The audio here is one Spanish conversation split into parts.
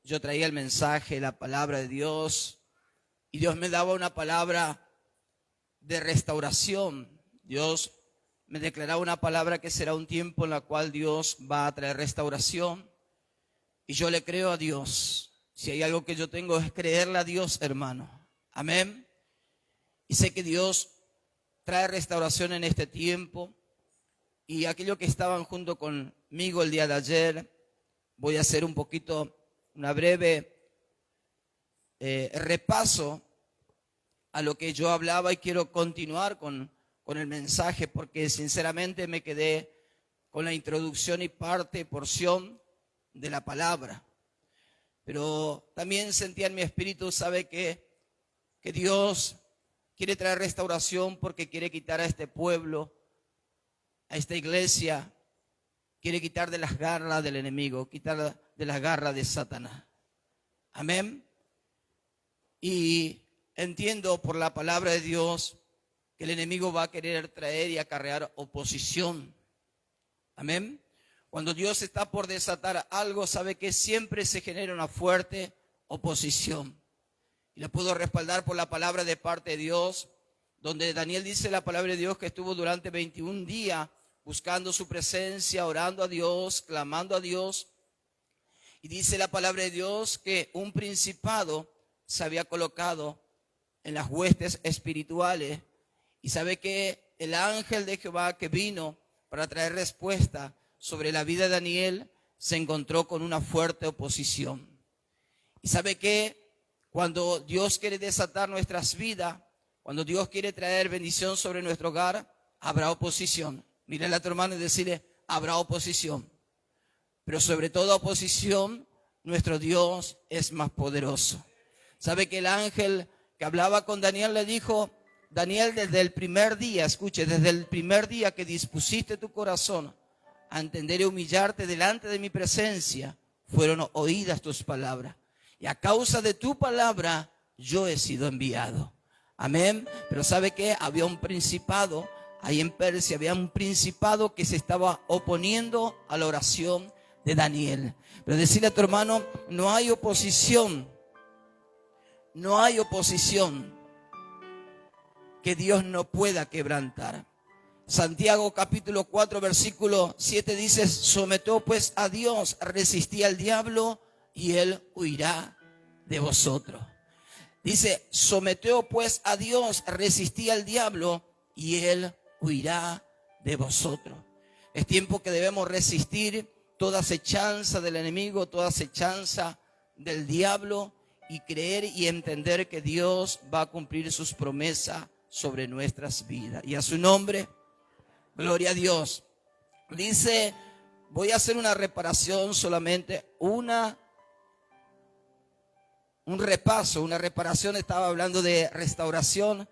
yo traía el mensaje, la palabra de Dios, y Dios me daba una palabra de restauración. Dios me declaraba una palabra que será un tiempo en la cual Dios va a traer restauración. Y yo le creo a Dios. Si hay algo que yo tengo es creerle a Dios, hermano. Amén. Y sé que Dios trae restauración en este tiempo. Y aquellos que estaban junto conmigo el día de ayer, voy a hacer un poquito, una breve repaso a lo que yo hablaba y quiero continuar con el mensaje porque sinceramente me quedé con la introducción y porción de la palabra. Pero también sentía en mi espíritu, sabe que Dios quiere traer restauración porque quiere quitar a este pueblo, a esta iglesia, quiere quitar de las garras del enemigo, quitar de las garras de Satanás. Amén. Y entiendo por la palabra de Dios que el enemigo va a querer traer y acarrear oposición. Amén. Cuando Dios está por desatar algo, sabe que siempre se genera una fuerte oposición. Y la puedo respaldar por la palabra de parte de Dios, donde Daniel dice la palabra de Dios que estuvo durante 21 días buscando su presencia, orando a Dios, clamando a Dios. Y dice la palabra de Dios que un principado se había colocado en las huestes espirituales. Y sabe que el ángel de Jehová que vino para traer respuesta sobre la vida de Daniel se encontró con una fuerte oposición. Y sabe que cuando Dios quiere desatar nuestras vidas, cuando Dios quiere traer bendición sobre nuestro hogar, habrá oposición. Mírale a tu hermano y decirle, habrá oposición. Pero sobre toda oposición, nuestro Dios es más poderoso. Sabe que el ángel que hablaba con Daniel le dijo, Daniel, desde el primer día, escuche, desde el primer día que dispusiste tu corazón a entender y humillarte delante de mi presencia, fueron oídas tus palabras. Y a causa de tu palabra, yo he sido enviado. Amén. Pero ¿sabe qué? Había un principado, ahí en Persia, había un principado que se estaba oponiendo a la oración de Daniel. Pero decirle a tu hermano, no hay oposición. No hay oposición que Dios no pueda quebrantar. Santiago capítulo 4 versículo 7 dice, sometió pues a Dios, resistí al diablo y él huirá de vosotros. Dice, sometió pues a Dios, resistí al diablo y él huirá de vosotros. Es tiempo que debemos resistir toda acechanza del enemigo, toda acechanza del diablo y creer y entender que Dios va a cumplir sus promesas sobre nuestras vidas. Y a su nombre, gloria a Dios. Dice, voy a hacer una reparación solamente, un repaso, una reparación. Estaba hablando de restauración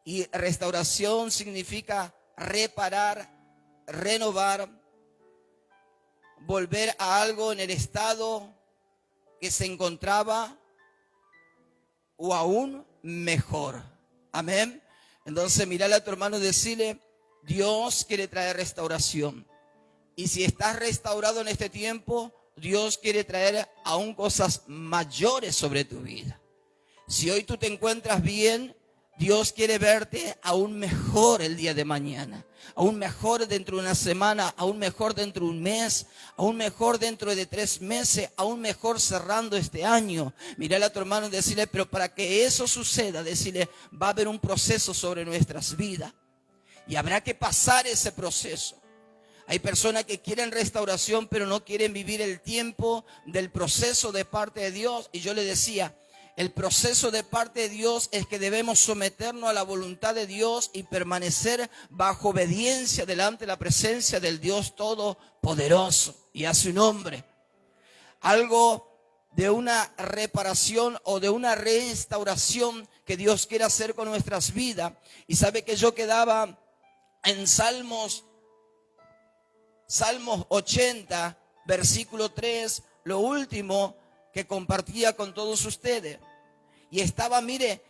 y restauración significa reparar, renovar, volver a algo en el estado que se encontraba o aún mejor. Amén. Entonces mírale a tu hermano y decirle, Dios quiere traer restauración. Y si estás restaurado en este tiempo, Dios quiere traer aún cosas mayores sobre tu vida. Si hoy tú te encuentras bien, Dios quiere verte aún mejor el día de mañana, aún mejor dentro de una semana, aún mejor dentro de un mes, aún mejor dentro de 3 meses, aún mejor cerrando este año. Mírale a tu hermano y decirle, pero para que eso suceda, decirle, va a haber un proceso sobre nuestras vidas y habrá que pasar ese proceso. Hay personas que quieren restauración, pero no quieren vivir el tiempo del proceso de parte de Dios. Y yo le decía, el proceso de parte de Dios es que debemos someternos a la voluntad de Dios y permanecer bajo obediencia delante de la presencia del Dios Todopoderoso y a su nombre. Algo de una reparación o de una restauración que Dios quiere hacer con nuestras vidas. Y sabe que yo quedaba en Salmos 80, versículo 3, lo último que compartía con todos ustedes. Y estaba, mire,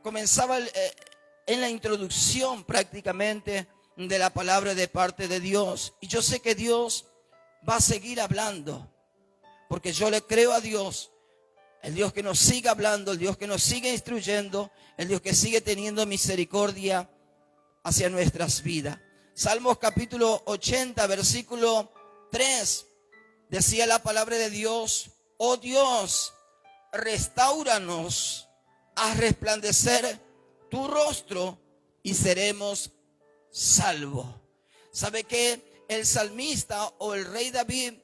comenzaba en la introducción prácticamente de la palabra de parte de Dios. Y yo sé que Dios va a seguir hablando, porque yo le creo a Dios el Dios que nos sigue hablando, el Dios que nos sigue instruyendo, el Dios que sigue teniendo misericordia hacia nuestras vidas. Salmos capítulo 80, versículo 3, decía la palabra de Dios: oh Dios, restáuranos, haz resplandecer tu rostro y seremos salvos. ¿Sabe qué? El salmista o el rey David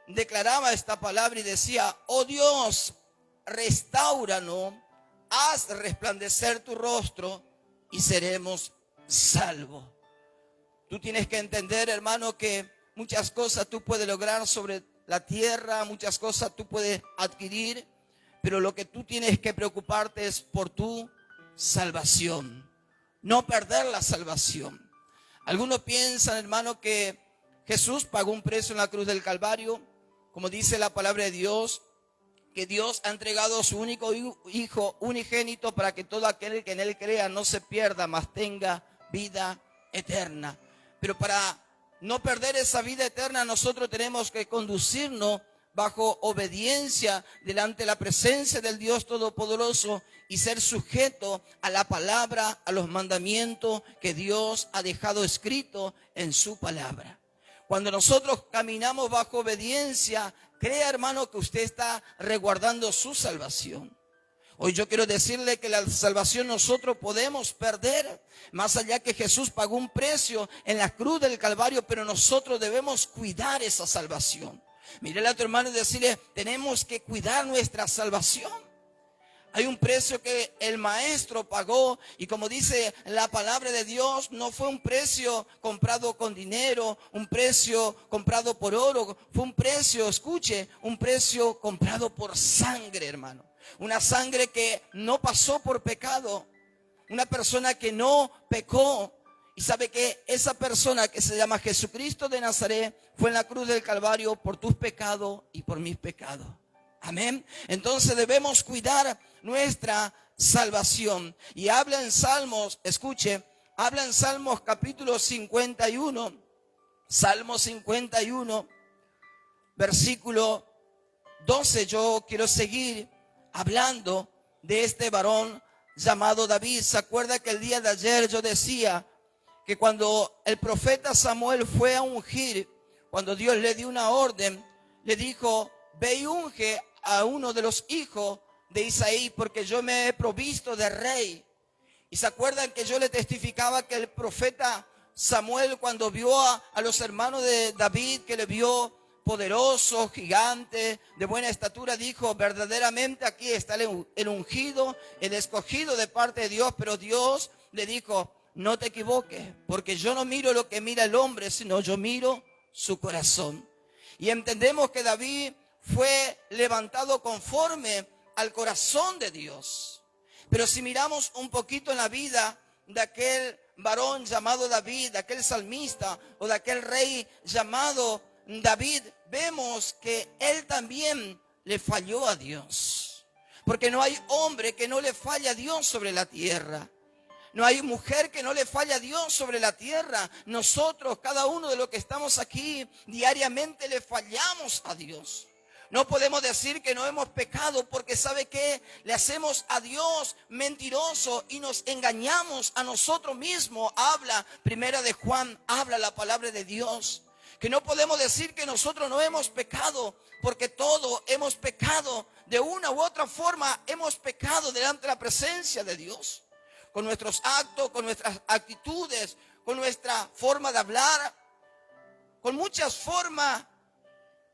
declaraba esta palabra y decía: oh Dios, restáuranos, haz resplandecer tu rostro y seremos salvos. Tú tienes que entender, hermano, que muchas cosas tú puedes lograr sobre la tierra, muchas cosas tú puedes adquirir, pero lo que tú tienes que preocuparte es por tu salvación, no perder la salvación. Algunos piensan, hermano, que Jesús pagó un precio en la cruz del Calvario, como dice la palabra de Dios, que Dios ha entregado a su único Hijo unigénito para que todo aquel que en Él crea no se pierda, mas tenga vida eterna. Pero para no perder esa vida eterna, nosotros tenemos que conducirnos bajo obediencia delante de la presencia del Dios Todopoderoso y ser sujeto a la palabra, a los mandamientos que Dios ha dejado escrito en su palabra. Cuando nosotros caminamos bajo obediencia, crea, hermano, que usted está resguardando su salvación. Hoy yo quiero decirle que la salvación nosotros podemos perder, más allá que Jesús pagó un precio en la cruz del Calvario, pero nosotros debemos cuidar esa salvación. Mírale a tu hermano y decirle: tenemos que cuidar nuestra salvación. Hay un precio que el maestro pagó, y como dice la palabra de Dios, no fue un precio comprado con dinero, un precio comprado por oro, fue un precio, escuche, un precio comprado por sangre, hermano. Una sangre que no pasó por pecado, una persona que no pecó. Y sabe que esa persona que se llama Jesucristo de Nazaret fue en la cruz del Calvario por tus pecados y por mis pecados. Amén. Entonces debemos cuidar nuestra salvación. Y habla en Salmos, escuche, habla en Salmos capítulo 51, Salmo 51, versículo 12. Yo quiero seguir hablando de este varón llamado David. ¿Se acuerda que el día de ayer yo decía que cuando el profeta Samuel fue a ungir, cuando Dios le dio una orden, le dijo: ve y unge a uno de los hijos de Isaí, porque yo me he provisto de rey? Y se acuerdan que yo le testificaba que el profeta Samuel, cuando vio a los hermanos de David, que le vio poderoso, gigante, de buena estatura, dijo: verdaderamente aquí está el ungido, el escogido de parte de Dios. Pero Dios le dijo: no te equivoques, porque yo no miro lo que mira el hombre, sino yo miro su corazón. Y entendemos que David fue levantado conforme al corazón de Dios. Pero si miramos un poquito en la vida de aquel varón llamado David, de aquel salmista o de aquel rey llamado David, vemos que él también le falló a Dios. Porque no hay hombre que no le falle a Dios sobre la tierra. No hay mujer que no le falle a Dios sobre la tierra. Nosotros, cada uno de los que estamos aquí, diariamente le fallamos a Dios. No podemos decir que no hemos pecado, porque ¿sabe qué? Le hacemos a Dios mentiroso y nos engañamos a nosotros mismos. Habla Primera de Juan, habla la palabra de Dios. Que no podemos decir que nosotros no hemos pecado, porque todos hemos pecado. De una u otra forma hemos pecado delante de la presencia de Dios. Con nuestros actos, con nuestras actitudes, con nuestra forma de hablar, con muchas formas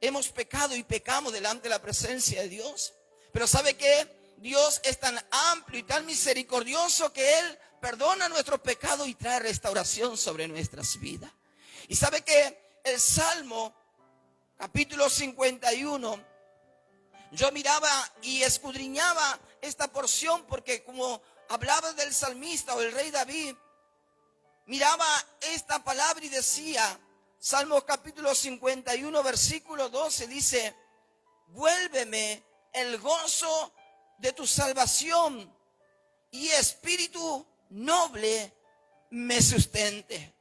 hemos pecado y pecamos delante de la presencia de Dios. Pero ¿sabe qué? Dios es tan amplio y tan misericordioso que Él perdona nuestros pecados y trae restauración sobre nuestras vidas. Y ¿sabe qué? El Salmo capítulo 51, yo miraba y escudriñaba esta porción, porque como hablaba del salmista o el rey David, miraba esta palabra y decía, Salmos capítulo 51, versículo 12, dice: vuélveme el gozo de tu salvación y espíritu noble me sustente.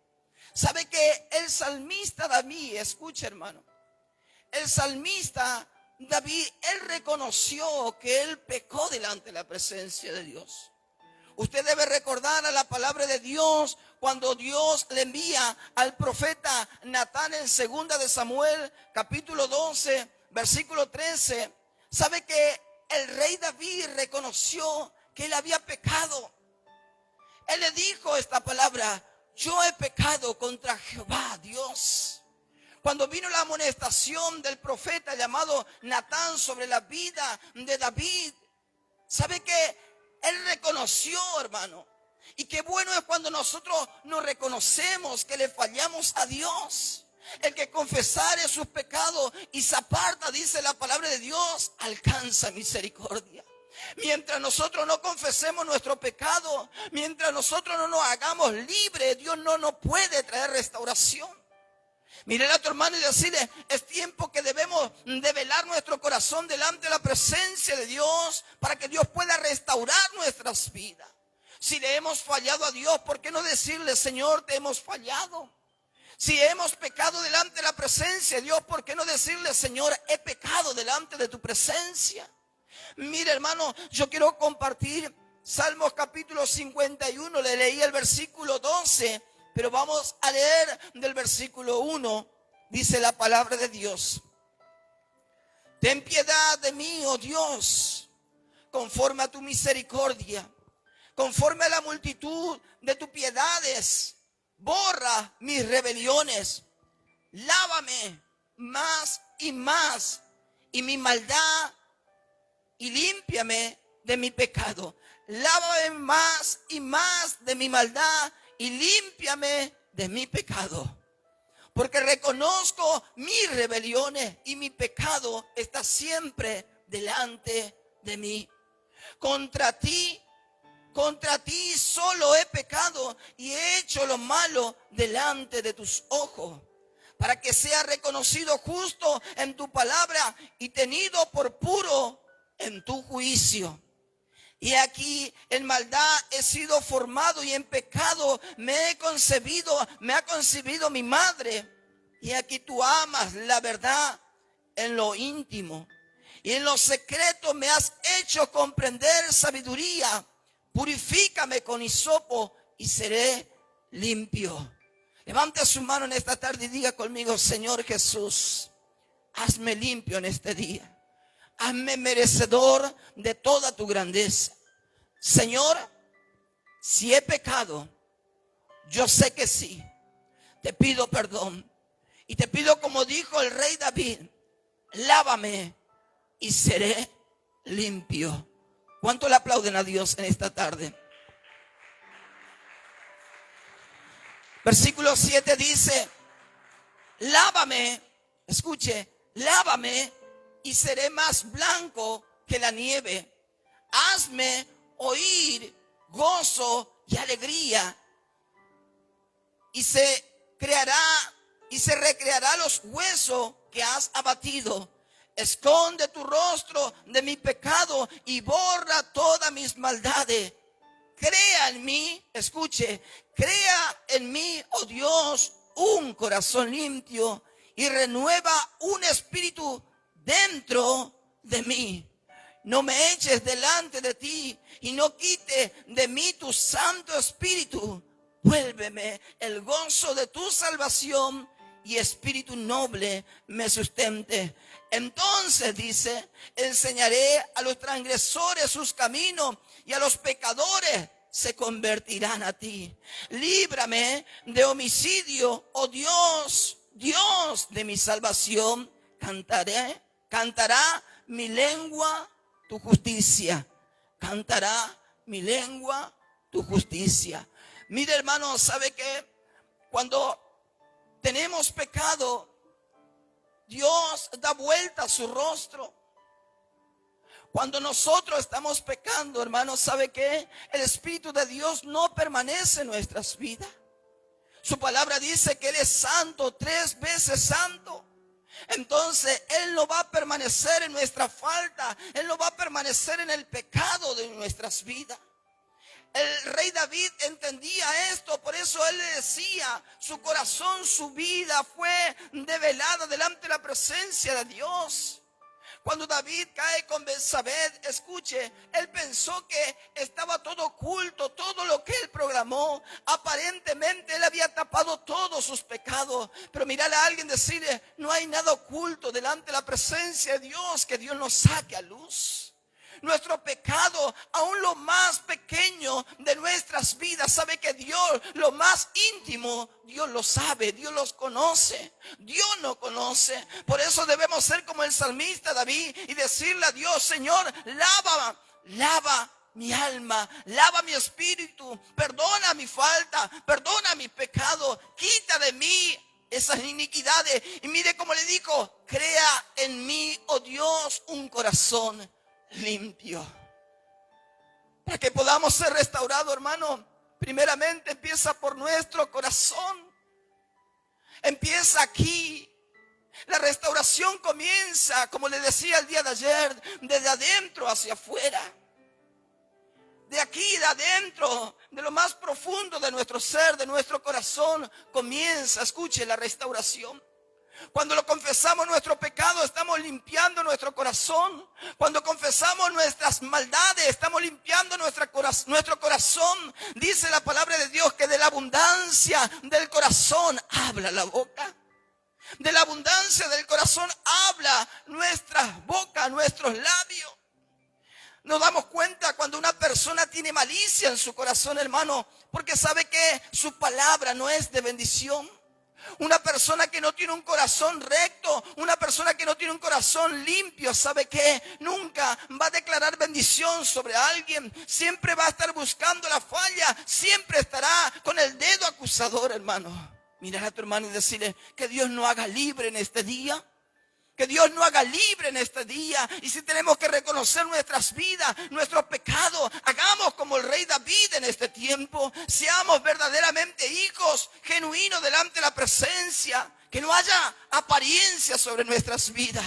¿Sabe que el salmista David, escucha hermano, el salmista David, él reconoció que él pecó delante de la presencia de Dios. Usted debe recordar a la palabra de Dios cuando Dios le envía al profeta Natán en 2 de Samuel, capítulo 12, versículo 13. ¿Sabe que el rey David reconoció que él había pecado? Él le dijo esta palabra: yo he pecado contra Jehová, Dios. Cuando vino la amonestación del profeta llamado Natán sobre la vida de David, ¿sabe que él reconoció, hermano? Y qué bueno es cuando nosotros nos reconocemos que le fallamos a Dios. El que confesare sus pecados y se aparta, dice la palabra de Dios, alcanza misericordia. Mientras nosotros no confesemos nuestro pecado, mientras nosotros no nos hagamos libres, Dios no nos puede traer restauración. Mire a tu hermano y decirle: es tiempo que debemos develar nuestro corazón delante de la presencia de Dios para que Dios pueda restaurar nuestras vidas. Si le hemos fallado a Dios, ¿por qué no decirle: Señor, te hemos fallado? Si hemos pecado delante de la presencia de Dios, ¿por qué no decirle: Señor, he pecado delante de tu presencia? Mire, hermano, yo quiero compartir Salmos capítulo 51. Le leí el versículo 12, pero vamos a leer del versículo 1. Dice la palabra de Dios: ten piedad de mí, oh Dios, conforme a tu misericordia, conforme a la multitud de tus piedades, borra mis rebeliones. Lávame más y mi maldad, y límpiame de mi pecado. Lávame más y más de mi maldad, y límpiame de mi pecado. Porque reconozco mis rebeliones y mi pecado está siempre delante de mí. Contra ti solo he pecado y he hecho lo malo delante de tus ojos, para que sea reconocido justo en tu palabra y tenido por puro en tu juicio. Y aquí en maldad he sido formado, y en pecado me ha concebido mi madre. Y aquí tú amas la verdad en lo íntimo, y en lo secreto me has hecho comprender sabiduría. Purifícame con hisopo y seré limpio. Levante su mano en esta tarde y diga conmigo: Señor Jesús, hazme limpio en este día. Hazme merecedor de toda tu grandeza. Señor, si he pecado, yo sé que sí. Te pido perdón. Y te pido, como dijo el rey David: lávame y seré limpio. ¿Cuánto le aplauden a Dios en esta tarde? Versículo 7 dice: lávame, escuche, lávame y seré más blanco que la nieve. Hazme oír gozo y alegría, y se recreará los huesos que has abatido. Esconde tu rostro de mi pecado y borra todas mis maldades. Crea en mí, escuche, crea en mí, oh Dios, un corazón limpio, y renueva un espíritu dentro de mí. No me eches delante de ti y no quite de mí tu Santo Espíritu. Vuélveme el gozo de tu salvación, y espíritu noble me sustente. Entonces, dice, enseñaré a los transgresores sus caminos, y a los pecadores se convertirán a ti. Líbrame de homicidio, oh Dios, Dios de mi salvación. Cantará mi lengua tu justicia. Cantará mi lengua tu justicia. Mire, hermano, ¿sabe qué? Cuando tenemos pecado, Dios da vuelta a su rostro. Cuando nosotros estamos pecando, hermano, ¿sabe qué? El Espíritu de Dios no permanece en nuestras vidas. Su palabra dice que Él es santo, 3 veces santo. Entonces Él no va a permanecer en nuestra falta. Él no va a permanecer en el pecado de nuestras vidas. El rey David entendía esto, por eso él le decía: su corazón, su vida fue develada delante de la presencia de Dios. Cuando David cae con Betsabé, escuche, él pensó que estaba todo oculto, todo lo que él programó. Aparentemente él había tapado todos sus pecados. Pero mirarle a alguien decirle, no hay nada oculto delante de la presencia de Dios que Dios nos saque a luz. Nuestro pecado, aún lo más pequeño de nuestras vidas, sabe que Dios, lo más íntimo, Dios lo sabe, Dios los conoce, Dios nos conoce. Por eso debemos ser como el salmista David y decirle a Dios, Señor, lava mi alma, lava mi espíritu, perdona mi falta, perdona mi pecado, quita de mí esas iniquidades. Y mire cómo le dijo, crea en mí, oh Dios, un corazón limpio. Para que podamos ser restaurados, hermano, primeramente empieza por nuestro corazón. Empieza aquí. La restauración comienza, como le decía el día de ayer, desde adentro hacia afuera. De aquí, de adentro, de lo más profundo de nuestro ser, de nuestro corazón, comienza, escuche, la restauración. Cuando lo confesamos nuestro pecado, estamos limpiando nuestro corazón. Cuando confesamos nuestras maldades, estamos limpiando nuestro corazón. Dice la palabra de Dios que de la abundancia del corazón habla la boca. De la abundancia del corazón habla nuestras bocas, nuestros labios. Nos damos cuenta cuando una persona tiene malicia en su corazón, hermano, porque sabe que su palabra no es de bendición. Una persona que no tiene un corazón recto, una persona que no tiene un corazón limpio, ¿sabe qué? Nunca va a declarar bendición sobre alguien. Siempre va a estar buscando la falla. Siempre estará con el dedo acusador, hermano. Mirar a tu hermano y decirle que Dios no haga libre en este día. Que Dios no haga libre en este día. Y si tenemos que reconocer nuestras vidas, nuestros pecados, hagamos como el rey David en este tiempo. Seamos verdaderamente hijos genuinos delante de la presencia. Que no haya apariencia sobre nuestras vidas.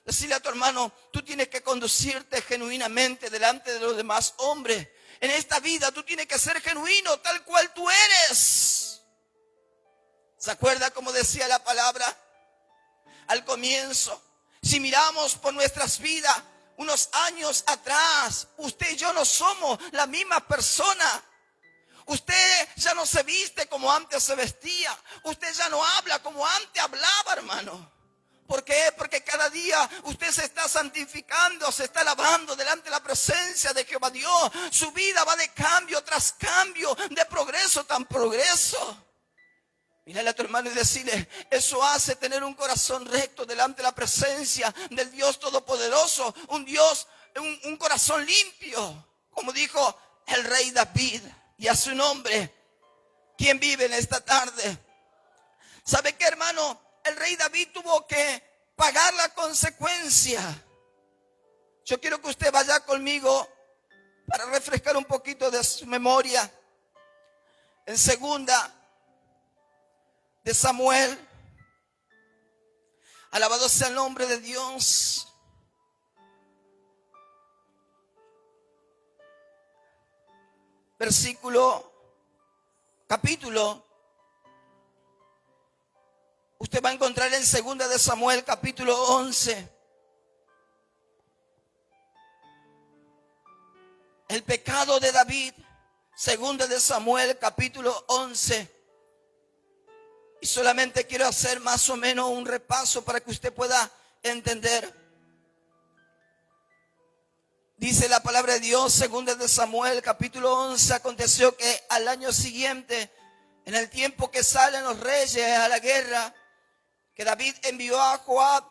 Decirle a tu hermano, tú tienes que conducirte genuinamente delante de los demás hombres. En esta vida tú tienes que ser genuino tal cual tú eres. ¿Se acuerda cómo decía la palabra al comienzo? Si miramos por nuestras vidas unos años atrás, usted y yo no somos la misma persona. Usted ya no se viste como antes se vestía. Usted ya no habla como antes hablaba, hermano. ¿Por qué? Porque cada día usted se está santificando, se está lavando delante de la presencia de Jehová Dios. Su vida va de cambio tras cambio, de progreso tras progreso. Mírale a tu hermano y decirle, eso hace tener un corazón recto delante de la presencia del Dios Todopoderoso. Un corazón limpio, como dijo el rey David. Y a su nombre, ¿quién vive en esta tarde? ¿Sabe qué, hermano? El rey David tuvo que pagar la consecuencia. Yo quiero que usted vaya conmigo para refrescar un poquito de su memoria. En segunda de Samuel, alabado sea el nombre de Dios. Capítulo, usted va a encontrar en segunda de Samuel, capítulo 11. El pecado de David, segunda de Samuel, capítulo 11. Y solamente quiero hacer más o menos un repaso para que usted pueda entender. Dice la palabra de Dios, segunda de Samuel, capítulo 11. Aconteció que al año siguiente, en el tiempo que salen los reyes a la guerra, que David envió a Joab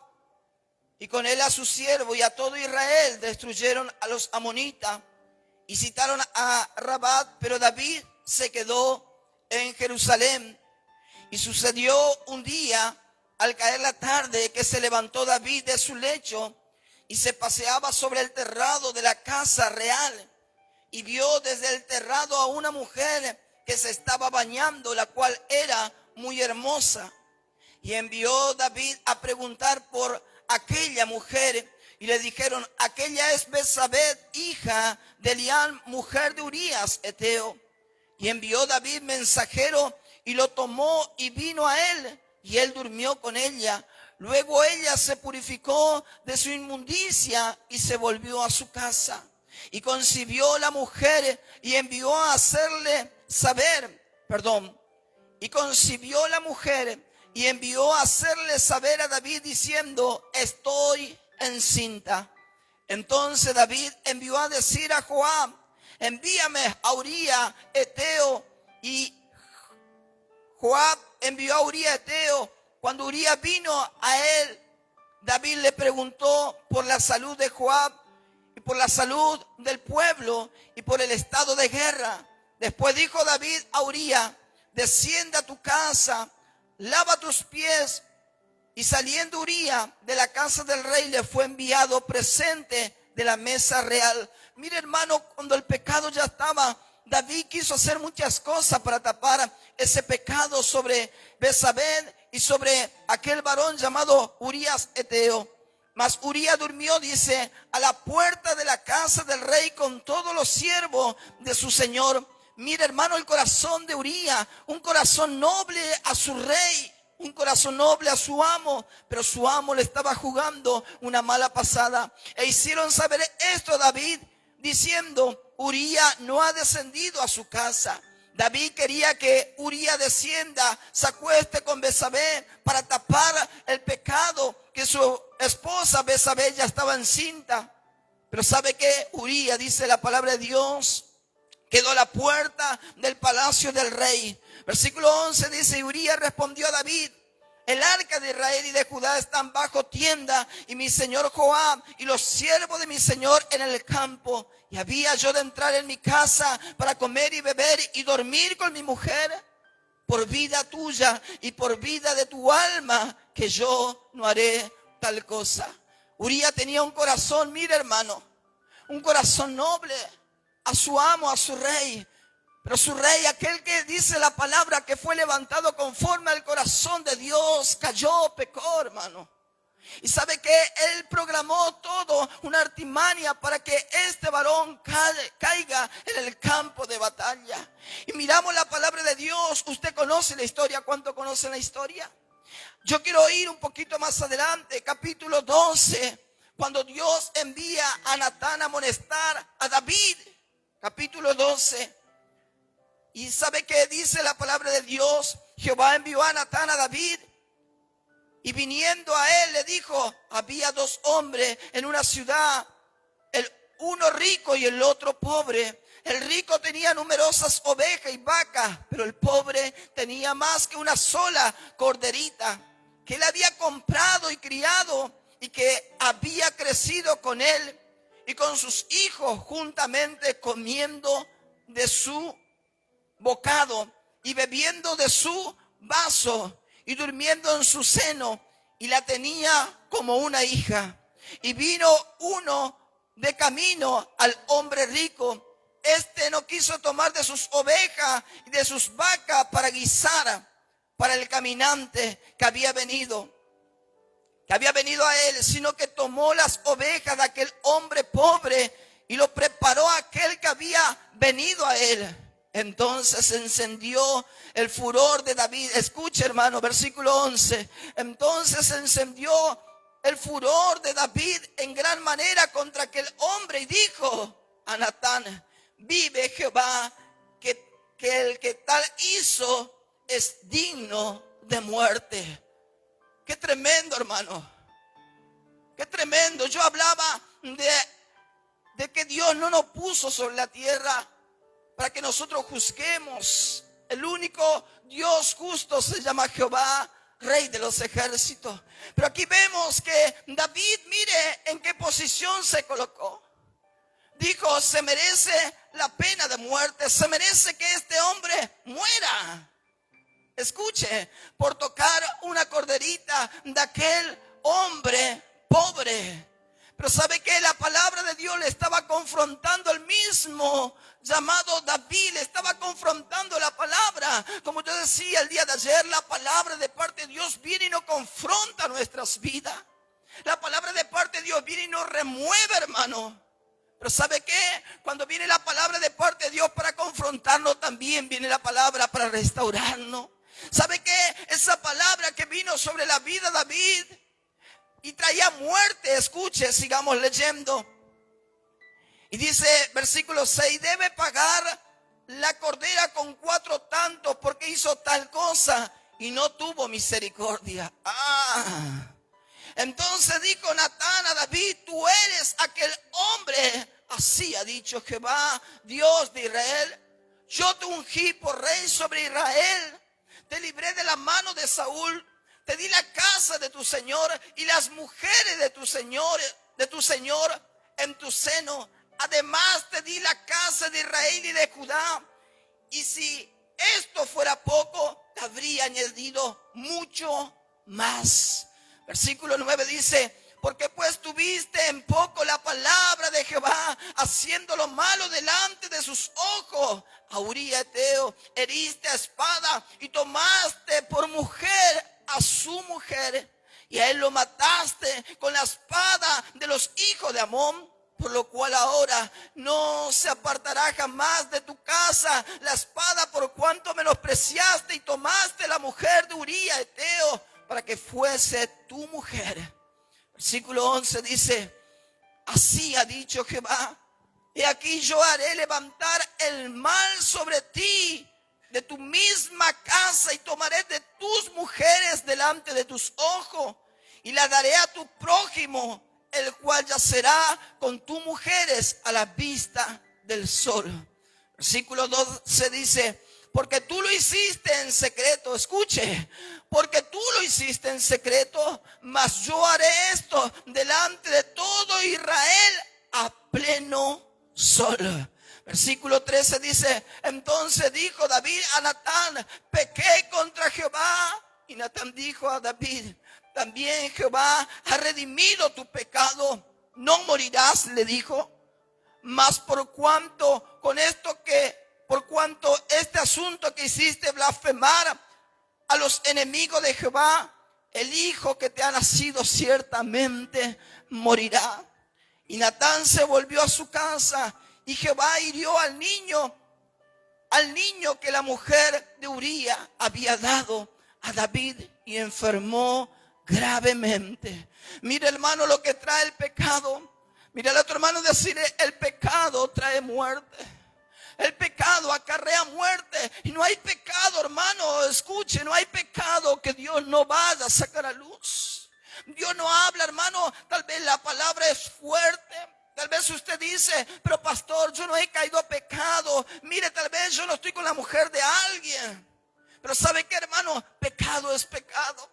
y con él a su siervo y a todo Israel, destruyeron a los amonitas y citaron a Rabat, pero David se quedó en Jerusalén. Y sucedió un día, al caer la tarde, que se levantó David de su lecho y se paseaba sobre el terrado de la casa real. Y vio desde el terrado a una mujer que se estaba bañando, la cual era muy hermosa. Y envió David a preguntar por aquella mujer. Y le dijeron, aquella es Betsabé, hija de Eliam, mujer de Urías, Eteo. Y envió David mensajero y lo tomó y vino a él, y él durmió con ella. Luego ella se purificó de su inmundicia y se volvió a su casa. Y concibió la mujer y envió a hacerle saber, y concibió la mujer y envió a hacerle saber a David diciendo: estoy encinta. Entonces David envió a decir a Joab: envíame a Uría Eteo. Y Joab envió a Uría Eteo. Cuando Uría vino a él, David le preguntó por la salud de Joab y por la salud del pueblo y por el estado de guerra. Después dijo David a Uría: desciende a tu casa, lava tus pies. Y saliendo Uría de la casa del rey, le fue enviado presente de la mesa real. Mire, hermano, cuando el pecado ya estaba, David quiso hacer muchas cosas para tapar ese pecado sobre Betsabé y sobre aquel varón llamado Urías Eteo. Mas Uría durmió, dice, a la puerta de la casa del rey con todos los siervos de su señor. Mira, hermano, el corazón de Uría, un corazón noble a su rey, un corazón noble a su amo, pero su amo le estaba jugando una mala pasada. E hicieron saber esto a David, diciendo: Uría no ha descendido a su casa. David quería que Uría descienda, se acueste con Betsabé para tapar el pecado, que su esposa Betsabé ya estaba encinta. Pero ¿sabe qué? Uría, dice la palabra de Dios, quedó a la puerta del palacio del rey. Versículo 11 dice: y Uría respondió a David: el arca de Israel y de Judá están bajo tienda, y mi señor Joab y los siervos de mi señor en el campo. Y había yo de entrar en mi casa para comer y beber y dormir con mi mujer. Por vida tuya y por vida de tu alma, que yo no haré tal cosa. Uría tenía un corazón, mira, hermano, un corazón noble a su amo, a su rey. Pero su rey, aquel que dice la palabra que fue levantado conforme al corazón de Dios, cayó, pecó, hermano. Y sabe que él programó todo, una artimaña para que este varón caiga en el campo de batalla. Y miramos la palabra de Dios. Usted conoce la historia. ¿Cuánto conocen la historia? Yo quiero ir un poquito más adelante, capítulo 12, cuando Dios envía a Natán a amonestar a David. Capítulo 12. Y ¿sabe qué dice la palabra de Dios? Jehová envió a Natán a David. Y viniendo a él le dijo: había dos hombres en una ciudad, el uno rico y el otro pobre. El rico tenía numerosas ovejas y vacas, pero el pobre tenía más que una sola corderita, que él había comprado y criado, y que había crecido con él y con sus hijos juntamente, comiendo de su bocado y bebiendo de su vaso y durmiendo en su seno, y la tenía como una hija. Y vino uno de camino al hombre rico. Este no quiso tomar de sus ovejas y de sus vacas para guisar para el caminante que había venido a él, sino que tomó las ovejas de aquel hombre pobre y lo preparó a aquel que había venido a él. Entonces se encendió el furor de David. Escuche, hermano, versículo 11. Entonces se encendió el furor de David en gran manera contra aquel hombre y dijo a Natán: vive Jehová, que el que tal hizo es digno de muerte. Qué tremendo, hermano. Qué tremendo. Yo hablaba de que Dios no nos puso sobre la tierra para que nosotros juzguemos. El único Dios justo se llama Jehová, Rey de los ejércitos. Pero aquí vemos que David, mire en qué posición se colocó. Dijo: se merece la pena de muerte, se merece que este hombre muera. Escuche, por tocar una corderita de aquel hombre pobre. Pero ¿sabe qué? La palabra de Dios le estaba confrontando el mismo llamado David, le estaba confrontando la palabra. Como yo decía el día de ayer, la palabra de parte de Dios viene y nos confronta nuestras vidas. La palabra de parte de Dios viene y nos remueve, hermano. Pero ¿sabe qué? Cuando viene la palabra de parte de Dios para confrontarnos, también viene la palabra para restaurarnos. ¿Sabe qué? Esa palabra que vino sobre la vida de David y traía muerte. Escuche, sigamos leyendo. Y dice, versículo 6, debe pagar la cordera con 4 tantos porque hizo tal cosa y no tuvo misericordia. Entonces dijo Natán a David, tú eres aquel hombre. Así ha dicho Jehová, Dios de Israel. Yo te ungí por rey sobre Israel. Te libré de la mano de Saúl. Te di la casa de tu señor y las mujeres de tu señor en tu seno. Además te di la casa de Israel y de Judá. Y si esto fuera poco, te habría añadido mucho más. Versículo 9 dice, porque pues tuviste en poco la palabra de Jehová, haciendo lo malo delante de sus ojos. A Uría Eteo heriste a espada y tomaste por mujer a su mujer. Y a él lo mataste con la espada de los hijos de Amón. Por lo cual ahora no se apartará jamás de tu casa la espada, por cuanto menospreciaste y tomaste la mujer de Uría Eteo para que fuese tu mujer. Versículo 11 dice, así ha dicho Jehová, he aquí yo haré levantar el mal sobre ti de tu misma casa y tomaré de tus mujeres delante de tus ojos y la daré a tu prójimo, el cual yacerá con tus mujeres a la vista del sol. Versículo 12 dice, porque tú lo hiciste en secreto. Escuche, porque tú lo hiciste en secreto, mas yo haré esto delante de todo Israel a pleno sol. Versículo 13 dice, entonces dijo David a Natán, pequé contra Jehová. Y Natán dijo a David, también Jehová ha redimido tu pecado, no morirás, le dijo. Mas por cuanto este asunto que hiciste blasfemar a los enemigos de Jehová, el hijo que te ha nacido ciertamente morirá. Y Natán se volvió a su casa y Jehová hirió al niño que la mujer de Uría había dado a David y enfermó gravemente. Mira, hermano, lo que trae el pecado. Mira a tu hermano decirle, el pecado trae muerte. El pecado acarrea muerte. Y no hay pecado, hermano, escuche, no hay pecado que Dios no vaya a sacar a luz. Dios no habla, hermano, tal vez la palabra es fuerte. Tal vez usted dice, pero pastor, yo no he caído a pecado. Mire, tal vez yo no estoy con la mujer de alguien. Pero ¿sabe qué, hermano? Pecado es pecado.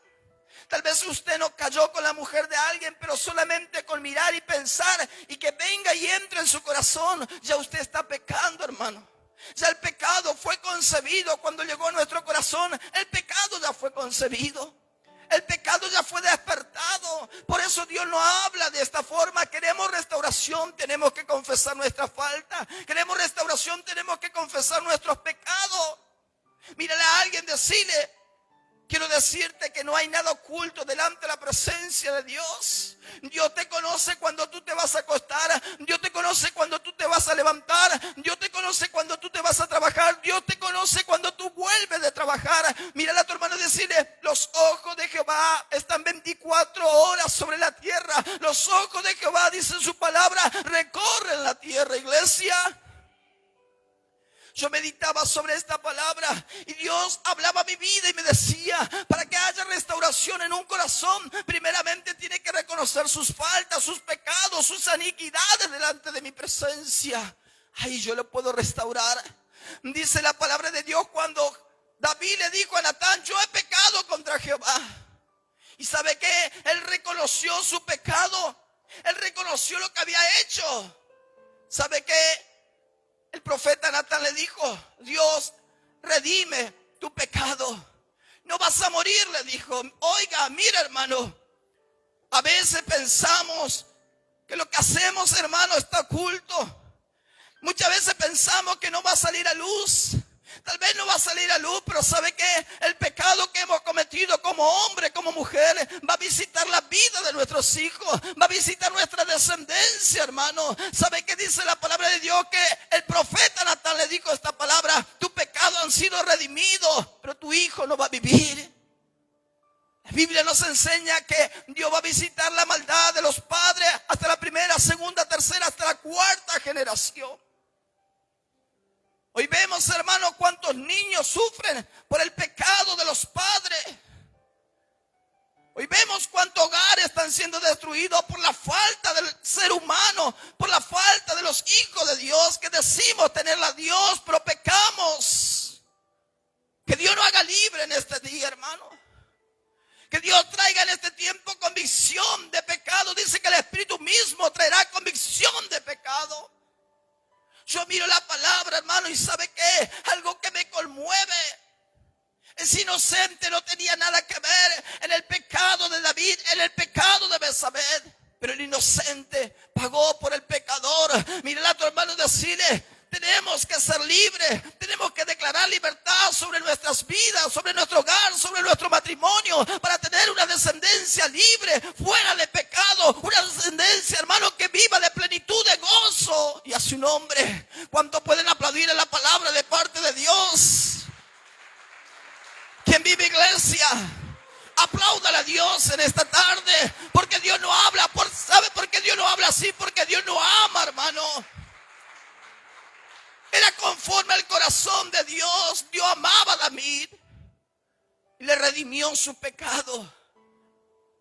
Tal vez usted no cayó con la mujer de alguien, pero solamente con mirar y pensar y que venga y entre en su corazón, ya usted está pecando, hermano. Ya el pecado fue concebido cuando llegó a nuestro corazón. El pecado ya fue concebido. El pecado ya fue despertado. Por eso Dios no habla de esta forma. Queremos restauración, tenemos que confesar nuestra falta. Queremos restauración, tenemos que confesar nuestros pecados. Mírale a alguien, decirle, quiero decirte que no hay nada oculto delante de la presencia de Dios. Dios te conoce cuando tú te vas a acostar. Dios te conoce cuando tú te vas a levantar. Dios te conoce cuando tú te vas a trabajar. Dios te conoce cuando tú vuelves de trabajar. Mírale a tu hermano y decirle, los ojos de Jehová están 24 horas sobre la tierra. Los ojos de Jehová, dice en su palabra, recorren la tierra, iglesia. Yo meditaba sobre esta palabra y Dios hablaba a mi vida y me decía, para que haya restauración en un corazón, primeramente tiene que reconocer sus faltas, sus pecados, sus iniquidades delante de mi presencia. Ahí yo lo puedo restaurar. Dice la palabra de Dios cuando David le dijo a Natán, yo he pecado contra Jehová. ¿Y sabe qué? Él reconoció su pecado. Él reconoció lo que había hecho. ¿Sabe qué? El profeta Natán le dijo, Dios, redime tu pecado. No vas a morir, le dijo. Oiga, mira, hermano, a veces pensamos que lo que hacemos, hermano, está oculto. Muchas veces pensamos que no va a salir a luz. Tal vez no va a salir a luz, pero ¿sabe qué? El pecado que hemos cometido como hombre, como mujer, va a visitar la vida de nuestros hijos, va a visitar nuestra descendencia, hermano. ¿Sabe qué dice la palabra de Dios? Que el profeta Natán le dijo esta palabra, tu pecado han sido redimidos, pero tu hijo no va a vivir. La Biblia nos enseña que Dios va a visitar la maldad de los padres hasta la primera, segunda, tercera, hasta la cuarta generación. Hoy vemos, hermanos, cuántos niños sufren por el pecado de los padres. Hoy vemos cuántos hogares están siendo destruidos por la falta del ser humano, por la falta de los hijos de Dios, que decimos tenerla a Dios, pero pecamos. Que Dios nos haga libre en este día, hermano. Que Dios traiga en este tiempo convicción de pecado. Dice que el Espíritu mismo traerá convicción de pecado. Yo miro la palabra, hermano, y ¿sabe qué? Algo que me conmueve. Ese inocente no tenía nada que ver en el pecado de David, en el pecado de Betsabé. Pero el inocente pagó por el pecador. Mírale a tu hermano y decirle: tenemos que ser libres, tenemos que declarar libertad sobre nuestras vidas, sobre nuestro hogar, sobre nuestro matrimonio, para tener una descendencia libre, fuera de pecado, una descendencia, hermano, que viva de plenitud, de gozo. Y a su nombre, ¿cuánto pueden aplaudir a la palabra de parte de Dios? ¿Quién vive, iglesia? Apláudale a Dios en esta tarde, porque Dios no habla. ¿Sabe por qué Dios no habla así? Porque Dios no ama, hermano. Era conforme al corazón de Dios. Dios amaba a David y le redimió su pecado,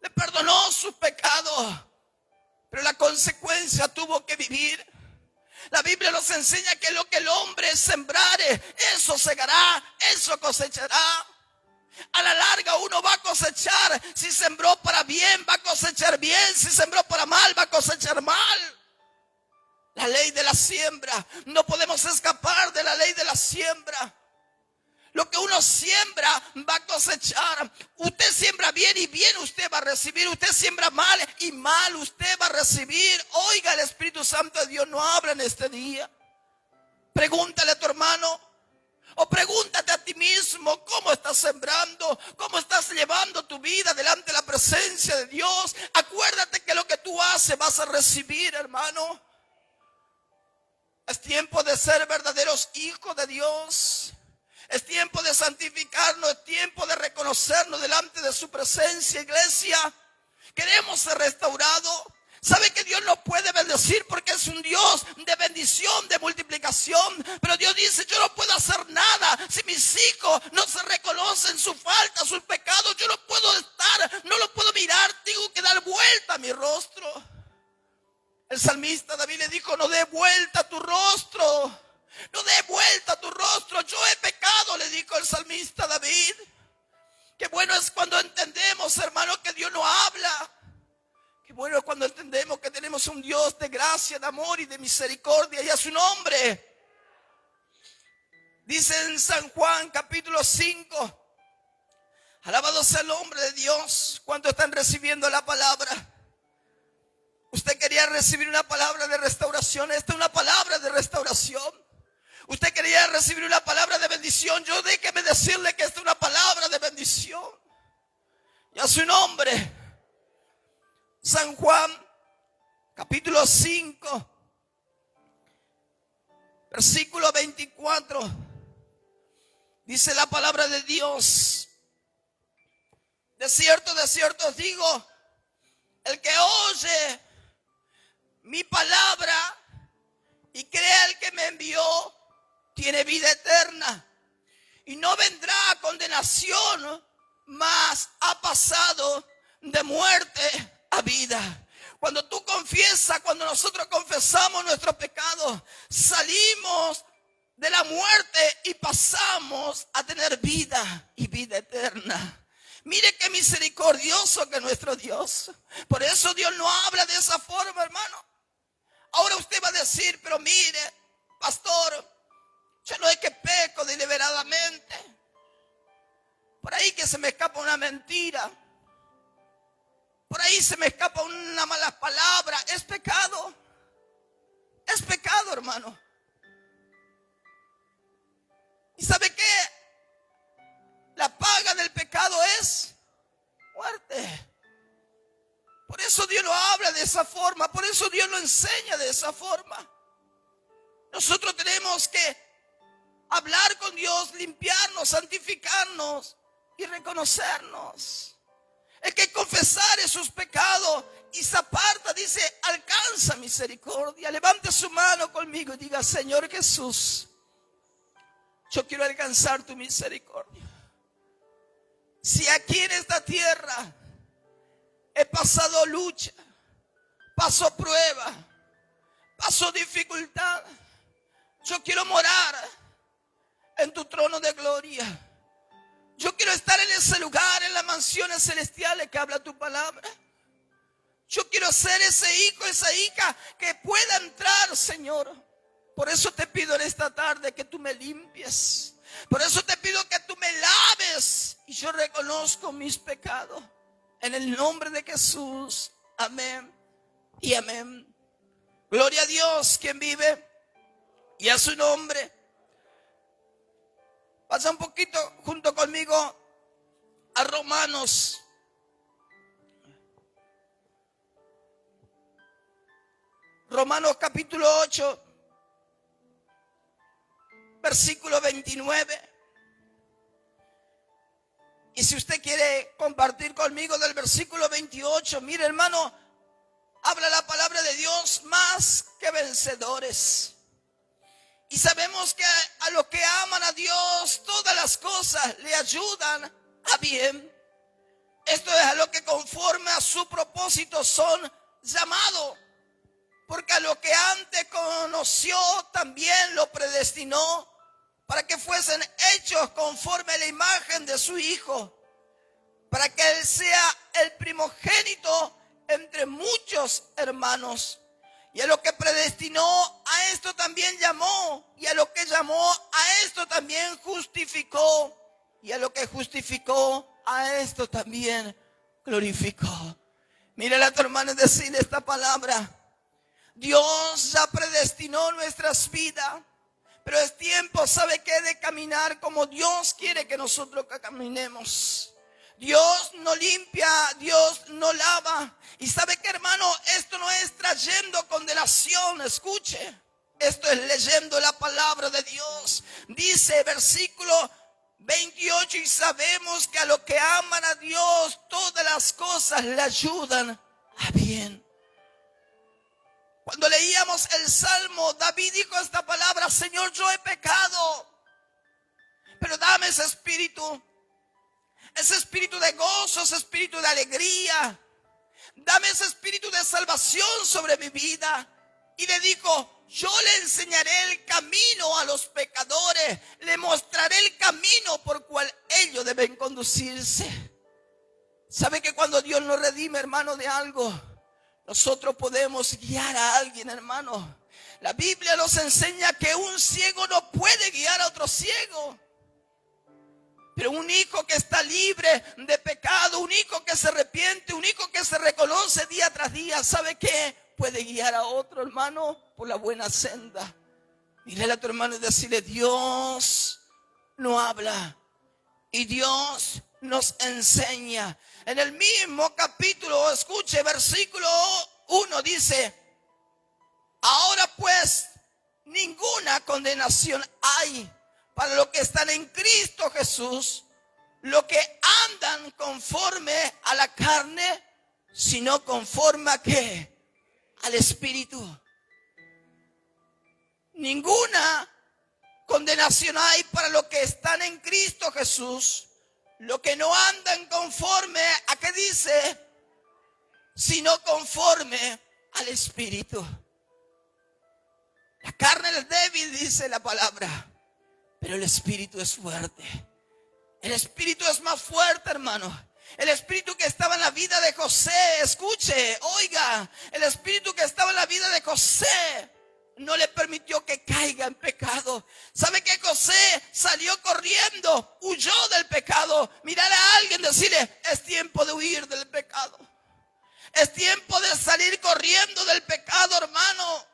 le perdonó sus pecados, pero la consecuencia tuvo que vivir. La Biblia nos enseña que lo que el hombre sembrare, eso segará, eso cosechará. A la larga uno va a cosechar. Si sembró para bien, va a cosechar bien. Si sembró para mal, va a cosechar mal. La ley de la siembra. No podemos escapar de la ley de la siembra. Lo que uno siembra va a cosechar. Usted siembra bien y bien usted va a recibir. Usted siembra mal y mal usted va a recibir. Oiga, el Espíritu Santo de Dios no habla en este día. Pregúntale a tu hermano, o pregúntate a ti mismo: ¿cómo estás sembrando? ¿Cómo estás llevando tu vida delante de la presencia de Dios? Acuérdate que lo que tú haces vas a recibir, hermano. Es tiempo de ser verdaderos hijos de Dios. Es tiempo de santificarnos. Es tiempo de reconocernos delante de su presencia, iglesia. Queremos ser restaurados. ¿Sabe que Dios nos puede bendecir porque es un Dios de bendición, de multiplicación? Pero Dios dice: yo no puedo hacer nada si mis hijos no se reconocen su falta, sus pecados. Yo no puedo estar, no lo puedo mirar. Tengo que dar vuelta a mi rostro. El salmista David le dijo: no dé vuelta a tu rostro. No dé vuelta a tu rostro. Yo he pecado, le dijo el salmista David. Qué bueno es cuando entendemos, hermano, que Dios no habla. Qué bueno es cuando entendemos que tenemos un Dios de gracia, de amor y de misericordia, y a su nombre. Dice en San Juan capítulo 5: alabado sea el nombre de Dios. ¿Cuántos están recibiendo la palabra? Usted quería recibir una palabra de restauración. Esta es una palabra de restauración. Usted quería recibir una palabra de bendición. Yo déjeme decirle que esta es una palabra de bendición. Y a su nombre. San Juan capítulo 5 versículo 24. Dice la palabra de Dios: de cierto os digo, el que oye mi palabra y cree al que me envió, tiene vida eterna y no vendrá a condenación, mas ha pasado de muerte a vida. Cuando tú confiesas, cuando nosotros confesamos nuestros pecados, salimos de la muerte y pasamos a tener vida y vida eterna. Mire qué misericordioso que es nuestro Dios. Por eso Dios no habla de esa forma, hermano. Ahora usted va a decir: pero mire, pastor, yo no es que peco deliberadamente. Por ahí que se me escapa una mentira. Por ahí se me escapa una mala palabra. Es pecado. Es pecado, hermano. ¿Y sabe qué? La paga del pecado es muerte. Por eso Dios lo habla de esa forma. Por eso Dios lo enseña de esa forma. Nosotros tenemos que hablar con Dios, limpiarnos, santificarnos y reconocernos. El que confesare sus pecados y se aparta, dice, alcanza misericordia. Levante su mano conmigo y diga: Señor Jesús, yo quiero alcanzar tu misericordia. Si aquí en esta tierra he pasado lucha, paso prueba, paso dificultad, yo quiero morar en tu trono de gloria. Yo quiero estar en ese lugar, en las mansiones celestiales que habla tu palabra. Yo quiero ser ese hijo, esa hija que pueda entrar, Señor. Por eso te pido en esta tarde que tú me limpies. Por eso te pido que tú me laves. Y yo reconozco mis pecados. En el nombre de Jesús. Amén y amén. Gloria a Dios, quien vive, y a su nombre. Pasa un poquito junto conmigo a Romanos. Romanos capítulo 8, versículo 29. Y si usted quiere compartir conmigo del versículo 28, mire, hermano, habla la palabra de Dios: más que vencedores. Y sabemos que a los que aman a Dios, todas las cosas le ayudan a bien. Esto es a lo que conforme a su propósito son llamados. Porque a lo que antes conoció también lo predestinó para que fuesen hechos conforme a la imagen de su Hijo, para que Él sea el primogénito entre muchos hermanos. Y a lo que predestinó, a esto también llamó. Y a lo que llamó, a esto también justificó. Y a lo que justificó, a esto también glorificó. Mírale a tu hermano y decirle esta palabra: Dios ya predestinó nuestras vidas, pero es tiempo, ¿sabe qué?, de caminar como Dios quiere que nosotros caminemos. Dios no limpia, Dios no lava. Y ¿sabe qué, hermano? Esto no es trayendo condenación, escuche. Esto es leyendo la palabra de Dios. Dice versículo 28: y sabemos que a los que aman a Dios, todas las cosas le ayudan a bien. Cuando leíamos el Salmo, David dijo esta palabra: Señor, yo he pecado, pero dame ese espíritu de gozo, ese espíritu de alegría. Dame ese espíritu de salvación sobre mi vida. Y le dijo: yo le enseñaré el camino a los pecadores, le mostraré el camino por cual ellos deben conducirse. ¿Sabe que cuando Dios nos redime, hermano, de algo, nosotros podemos guiar a alguien, hermano? La Biblia nos enseña que un ciego no puede guiar a otro ciego. Pero un hijo que está libre de pecado, un hijo que se arrepiente, un hijo que se reconoce día tras día, ¿sabe qué? Puede guiar a otro, hermano, por la buena senda. Mírale a tu hermano y decirle: Dios no habla y Dios nos enseña. En el mismo capítulo, escuche, versículo 1 dice: ahora pues ninguna condenación hay para los que están en Cristo Jesús, los que andan conforme a la carne, sino conforme a ¿qué? Al Espíritu. Ninguna condenación hay para los que están en Cristo Jesús, los que no andan conforme a ¿qué dice? Sino conforme al Espíritu. La carne es débil, dice la palabra, pero el Espíritu es fuerte. El Espíritu es más fuerte, hermano. El Espíritu que estaba en la vida de José, escuche, oiga, el Espíritu que estaba en la vida de José no le permitió que caiga en pecado. ¿Sabe que José salió corriendo, huyó del pecado? Mirar a alguien, decirle: es tiempo de huir del pecado. Es tiempo de salir corriendo del pecado, hermano.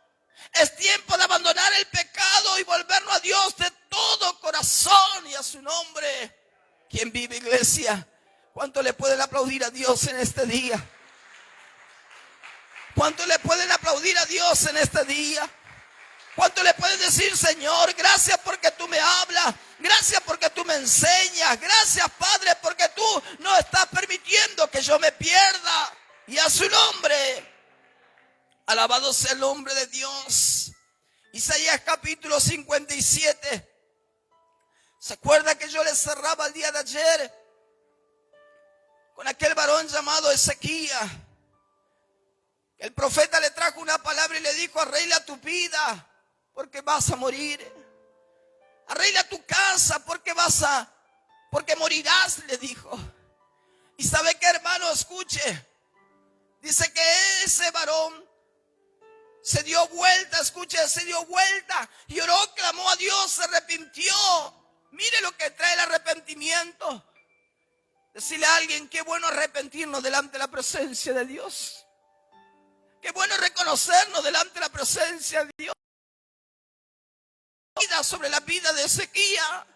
Es tiempo de abandonar el pecado y volvernos a Dios de todo corazón y a su nombre. ¿Quién vive, iglesia? ¿Cuánto le pueden aplaudir a Dios en este día? ¿Cuánto le pueden aplaudir a Dios en este día? ¿Cuánto le puedes decir, Señor? Gracias porque tú me hablas. Gracias porque tú me enseñas. Gracias, Padre, porque tú no estás permitiendo que yo me pierda. Y a su nombre, alabado sea el nombre de Dios. Isaías capítulo 57. ¿Se acuerda que yo le cerraba el día de ayer con aquel varón llamado Ezequías? El profeta le trajo una palabra y le dijo: arregla tu vida porque vas a morir. Arregla tu casa porque morirás, le dijo. Y sabe qué, hermano, escuche. Dice que ese varón se dio vuelta, escuche, se dio vuelta y oró, clamó a Dios, se arrepintió. Mire lo que trae el arrepentimiento. Decirle a alguien: qué bueno arrepentirnos delante de la presencia de Dios. Qué bueno reconocernos delante de la presencia de Dios. Sobre la vida de Ezequías.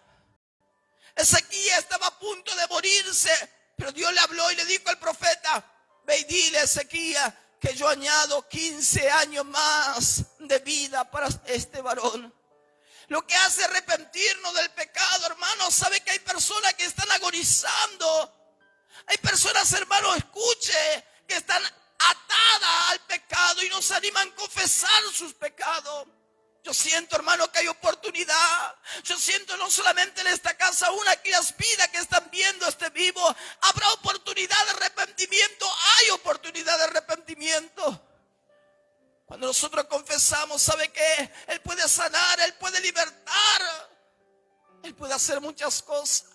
Ezequías estaba a punto de morirse, pero Dios le habló y le dijo al profeta: ve y dile a Ezequías que yo añado 15 años más de vida para este varón. Lo que hace arrepentirnos del pecado, hermanos. Sabe que hay personas que están agonizando. Hay personas, hermanos, escuche, que están atadas al pecado y no se animan a confesar sus pecados. Yo siento, hermano, que hay oportunidad. Yo siento no solamente en esta casa, aún aquellas vidas que están viendo este vivo. Habrá oportunidad de arrepentimiento. Hay oportunidad de arrepentimiento. Cuando nosotros confesamos, ¿sabe qué? Él puede sanar, Él puede libertar. Él puede hacer muchas cosas.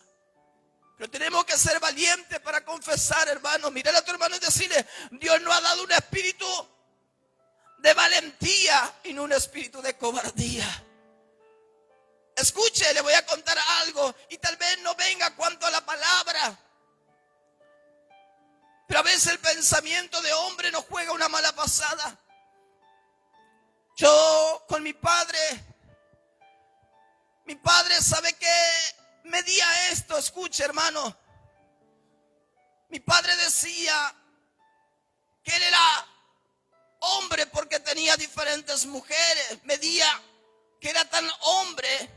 Pero tenemos que ser valientes para confesar, hermano. Mírale a tu hermano y decirle: Dios nos ha dado un espíritu de valentía y no un espíritu de cobardía. Escuche, le voy a contar algo y tal vez no venga cuanto a la palabra, pero a veces el pensamiento de hombre nos juega una mala pasada. Yo con mi padre sabe que medía esto. Escuche, hermano, mi padre decía que él era hombre porque tenía diferentes mujeres. Medía que era tan hombre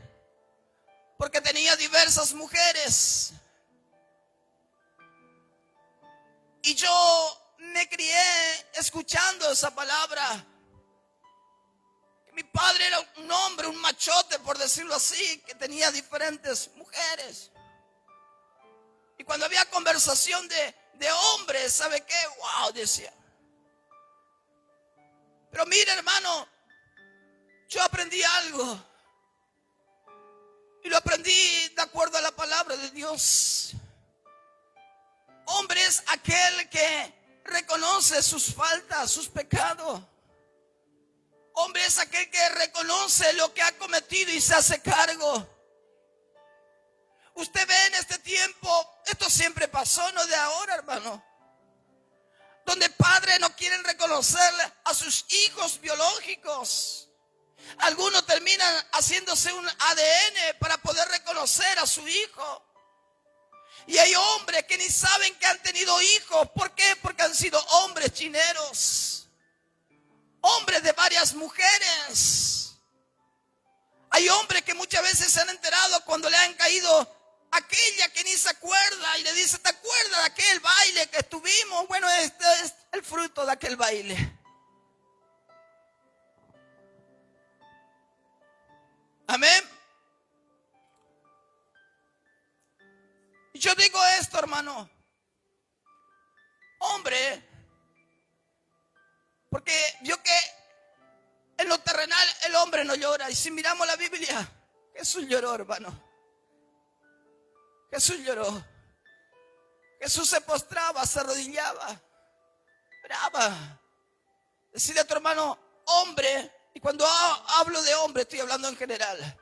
porque tenía diversas mujeres. Y yo me crié escuchando esa palabra. Mi padre era un hombre, un machote, por decirlo así, que tenía diferentes mujeres. Y cuando había conversación de hombres, ¿sabe qué? Wow, decía. Pero mire, hermano, yo aprendí algo. Y lo aprendí de acuerdo a la palabra de Dios. Hombre es aquel que reconoce sus faltas, sus pecados. Hombre es aquel que reconoce lo que ha cometido y se hace cargo. Usted ve en este tiempo, esto siempre pasó, no de ahora, hermano, donde padres no quieren reconocer a sus hijos biológicos. Algunos terminan haciéndose un ADN para poder reconocer a su hijo. Y hay hombres que ni saben que han tenido hijos. ¿Por qué? Porque han sido hombres chineros. Hombres de varias mujeres. Hay hombres que muchas veces se han enterado cuando le han caído aquella que ni se acuerda y le dice: ¿te acuerdas de aquel baile que estuvimos? Bueno, este es el fruto de aquel baile. Amén. Y yo digo esto, hermano. Hombre, porque vio que en lo terrenal el hombre no llora. Y si miramos la Biblia, Jesús lloró, hermano. Jesús lloró. Jesús se postraba, se arrodillaba, oraba. Decirle a tu hermano, hombre, y cuando hablo de hombre estoy hablando en general.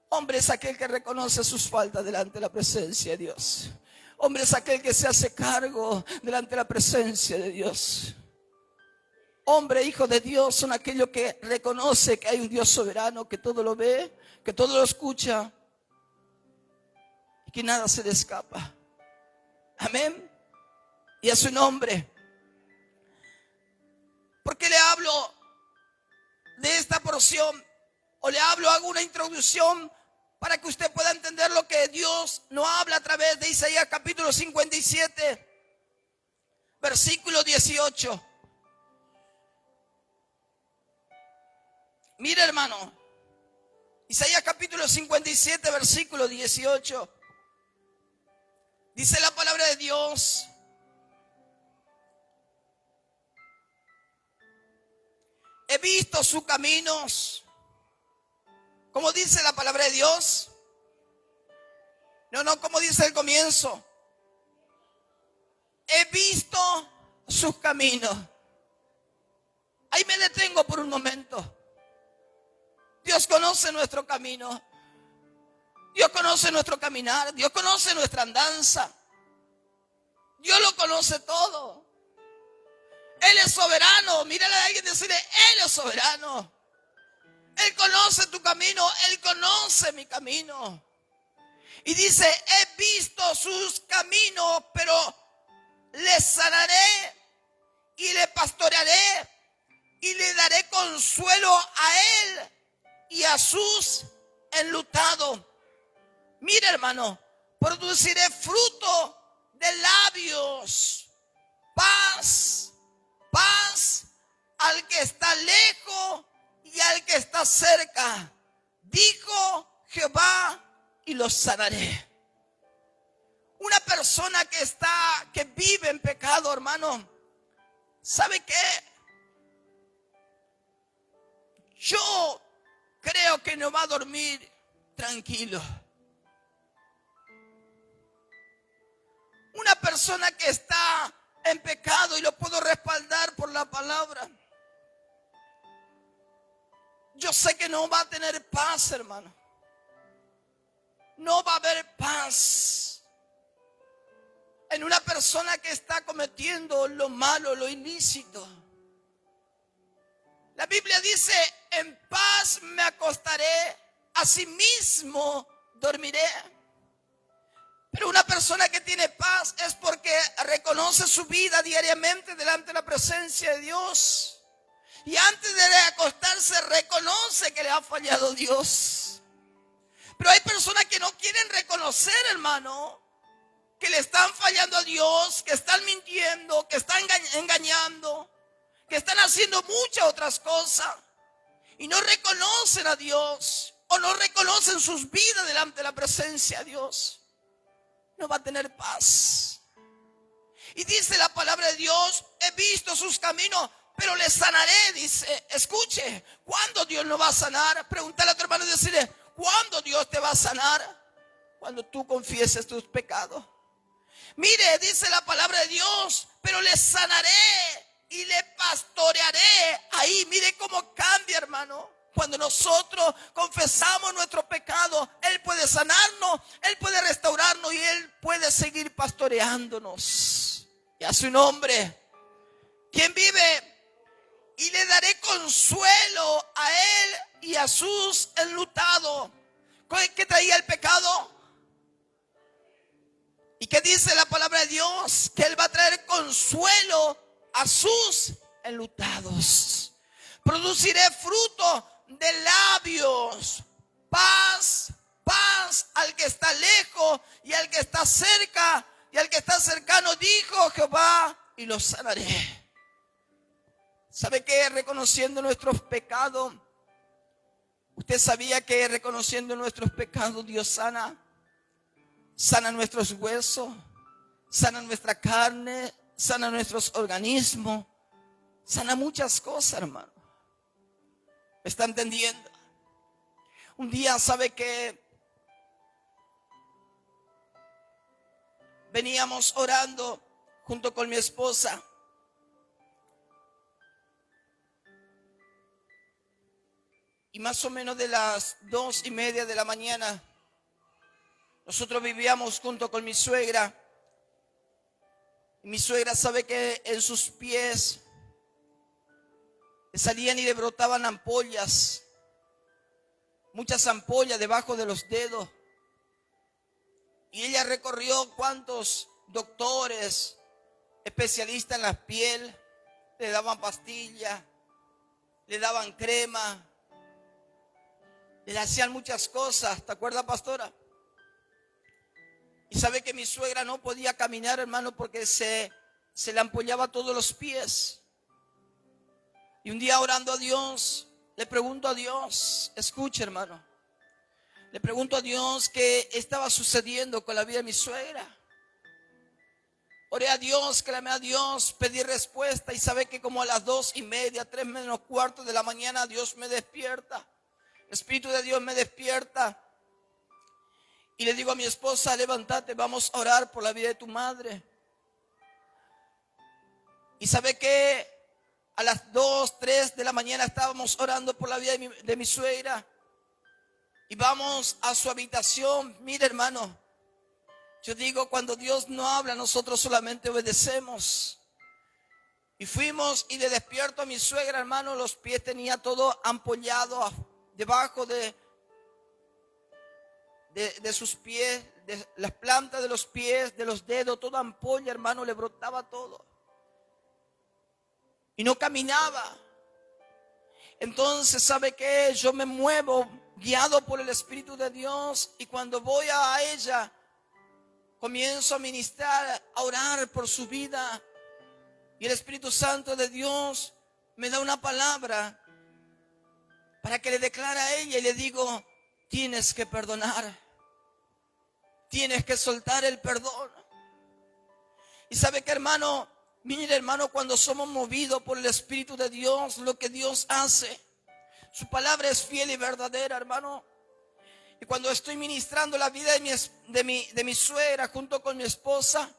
Hombre es aquel que reconoce sus faltas delante de la presencia de Dios. Hombre es aquel que se hace cargo delante de la presencia de Dios. Hombre, hijo de Dios, son aquellos que reconoce que hay un Dios soberano, que todo lo ve, que todo lo escucha y que nada se le escapa. Amén. Y a su nombre. ¿Por qué le hablo de esta porción, o le hablo, hago una introducción para que usted pueda entender lo que Dios nos habla a través de Isaías capítulo 57, versículo 18. Mire, hermano, Isaías capítulo 57, versículo 18. Dice la palabra de Dios: he visto sus caminos. ¿Cómo dice la palabra de Dios? No, como dice el comienzo. He visto sus caminos. Ahí me detengo por un momento. Dios conoce nuestro camino. Dios conoce nuestro caminar. Dios conoce nuestra andanza. Dios lo conoce todo. Él es soberano. Mírale a alguien y decirle: Él es soberano. Él conoce tu camino. Él conoce mi camino. Y dice: he visto sus caminos, pero le sanaré y le pastorearé y le daré consuelo a él y a sus enlutados. Mira, hermano, produciré fruto de labios, paz, paz al que está lejos y al que está cerca, dijo Jehová, y los sanaré. Una persona que vive en pecado, hermano, ¿sabe qué? Yo creo que no va a dormir tranquilo. Una persona que está en pecado, y lo puedo respaldar por la palabra, yo sé que no va a tener paz, hermano. No va a haber paz en una persona que está cometiendo lo malo, lo ilícito. La Biblia dice: en paz me acostaré, asimismo dormiré. Pero una persona que tiene paz es porque reconoce su vida diariamente delante de la presencia de Dios. Y antes de acostarse reconoce que le ha fallado Dios. Pero hay personas que no quieren reconocer, hermano, que le están fallando a Dios, que están mintiendo, que están engañando, que están haciendo muchas otras cosas y no reconocen a Dios, o no reconocen sus vidas delante de la presencia de Dios. No va a tener paz. Y dice la palabra de Dios: he visto sus caminos, pero le sanaré. Dice, escuche, ¿cuándo Dios nos va a sanar? Pregúntale a tu hermano y decirle: ¿cuándo Dios te va a sanar? Cuando tú confieses tus pecados. Mire, dice la palabra de Dios: pero le sanaré y le pastorearé. Ahí, mire cómo cambia, hermano. Cuando nosotros confesamos nuestro pecado, Él puede sanarnos, Él puede restaurarnos y Él puede seguir pastoreándonos. Y a su nombre, ¿quién vive? Y le daré consuelo a Él y a sus enlutados. ¿Qué traía el pecado? ¿Y qué dice la palabra de Dios? Que Él va a traer consuelo a sus enlutados. Produciré fruto de labios, paz, paz al que está lejos y al que está cerca, y al que está cercano, dijo Jehová, y los sanaré. ¿Sabe qué? Reconociendo nuestros pecados. ¿Usted sabía que reconociendo nuestros pecados Dios sana? Sana nuestros huesos, sana nuestra carne, sana nuestros organismos, sana muchas cosas, hermano. ¿Me está entendiendo? Un día, ¿sabe qué? Veníamos orando junto con mi esposa. Y más o menos de las 2:30 de la mañana, nosotros vivíamos junto con mi suegra. Y mi suegra sabe que en sus pies le salían y le brotaban ampollas. Muchas ampollas debajo de los dedos. Y ella recorrió cuantos doctores, especialistas en la piel, le daban pastillas, le daban crema, le hacían muchas cosas. ¿Te acuerdas, pastora? Y sabe que mi suegra no podía caminar, hermano, porque se le ampollaba todos los pies. Y un día orando a Dios, le pregunto a Dios, escuche, hermano, le pregunto a Dios qué estaba sucediendo con la vida de mi suegra. Oré a Dios, clamé a Dios, pedí respuesta y sabe que como a las 2:30, 3:15 de la mañana, Dios me despierta. El Espíritu de Dios me despierta. Y le digo a mi esposa, levántate, vamos a orar por la vida de tu madre. Y sabe que a las 2, 3 de la mañana estábamos orando por la vida de mi suegra. Y vamos a su habitación. Mire, hermano, yo digo, cuando Dios no habla, nosotros solamente obedecemos. Y fuimos y le despierto a mi suegra, hermano, los pies tenía todo ampollado debajo de sus pies, de las plantas de los pies, de los dedos, toda ampolla, hermano, le brotaba todo. Y no caminaba. Entonces, ¿sabe qué? Yo me muevo guiado por el Espíritu de Dios y cuando voy a ella, comienzo a ministrar, a orar por su vida. Y el Espíritu Santo de Dios me da una palabra para que le declare a ella y le digo, tienes que perdonar. Tienes que soltar el perdón. Y sabe que, hermano, mire, hermano, cuando somos movidos por el Espíritu de Dios, lo que Dios hace, su palabra es fiel y verdadera, hermano. Y cuando estoy ministrando la vida de mi suegra junto con mi esposa,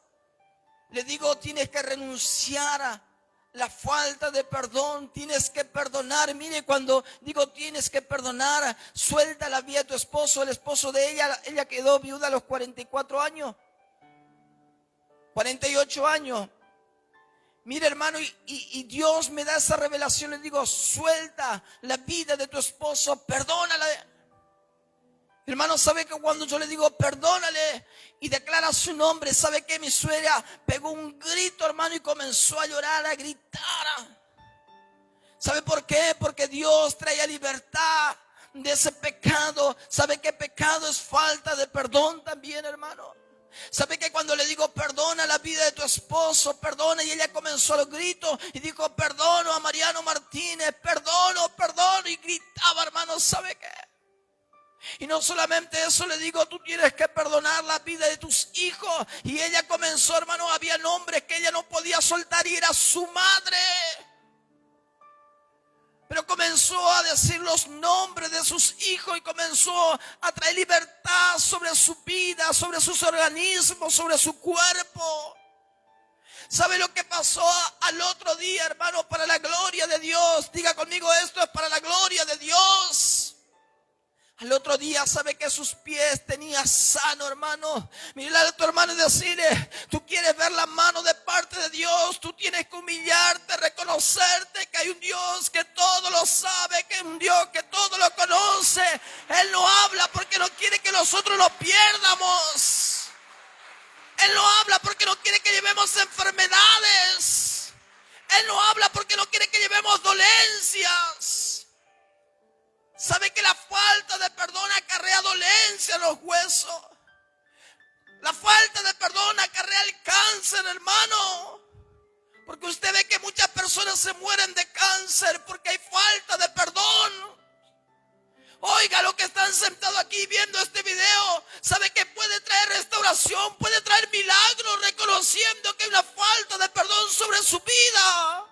le digo, tienes que renunciar a la falta de perdón, tienes que perdonar. Mire, cuando digo tienes que perdonar, suelta la vida de tu esposo, el esposo de ella quedó viuda a los 44 años, 48 años. Mire, hermano, y Dios me da esa revelación, le digo, suelta la vida de tu esposo, perdónala. Hermano, ¿sabe que cuando yo le digo perdónale y declara su nombre, sabe que mi suegra pegó un grito, hermano, y comenzó a llorar, a gritar? ¿Sabe por qué? Porque Dios traía libertad de ese pecado. ¿Sabe qué pecado es falta de perdón también, hermano? ¿Sabe que cuando le digo perdona la vida de tu esposo, perdona, y ella comenzó a los gritos y dijo perdono a Mariano Martínez, perdono, y gritaba, hermano, ¿sabe qué? Y no solamente eso, le digo, tú tienes que perdonar la vida de tus hijos. Y ella comenzó, hermano, había nombres que ella no podía soltar y era su madre. Pero comenzó a decir los nombres de sus hijos y comenzó a traer libertad sobre su vida, sobre sus organismos, sobre su cuerpo. ¿Sabe lo que pasó al otro día, hermano? Para la gloria de Dios. Diga conmigo, esto es para la gloria de Dios. Al otro día, ¿sabe que sus pies tenía sano, hermano? Mira a tu hermano y decirle, tú quieres ver la mano de parte de Dios, tú tienes que humillarte, reconocerte que hay un Dios que todo lo sabe, que es un Dios que todo lo conoce. Él no habla porque no quiere que nosotros lo pierdamos. Él no habla porque no quiere que llevemos enfermedades. Él no habla porque no quiere que llevemos dolencias. ¿Sabe que la falta de perdón acarrea dolencia en los huesos? La falta de perdón acarrea el cáncer, hermano. Porque usted ve que muchas personas se mueren de cáncer porque hay falta de perdón. Oiga, lo que están sentados aquí viendo este video, ¿sabe que puede traer restauración? Puede traer milagros reconociendo que hay una falta de perdón sobre su vida.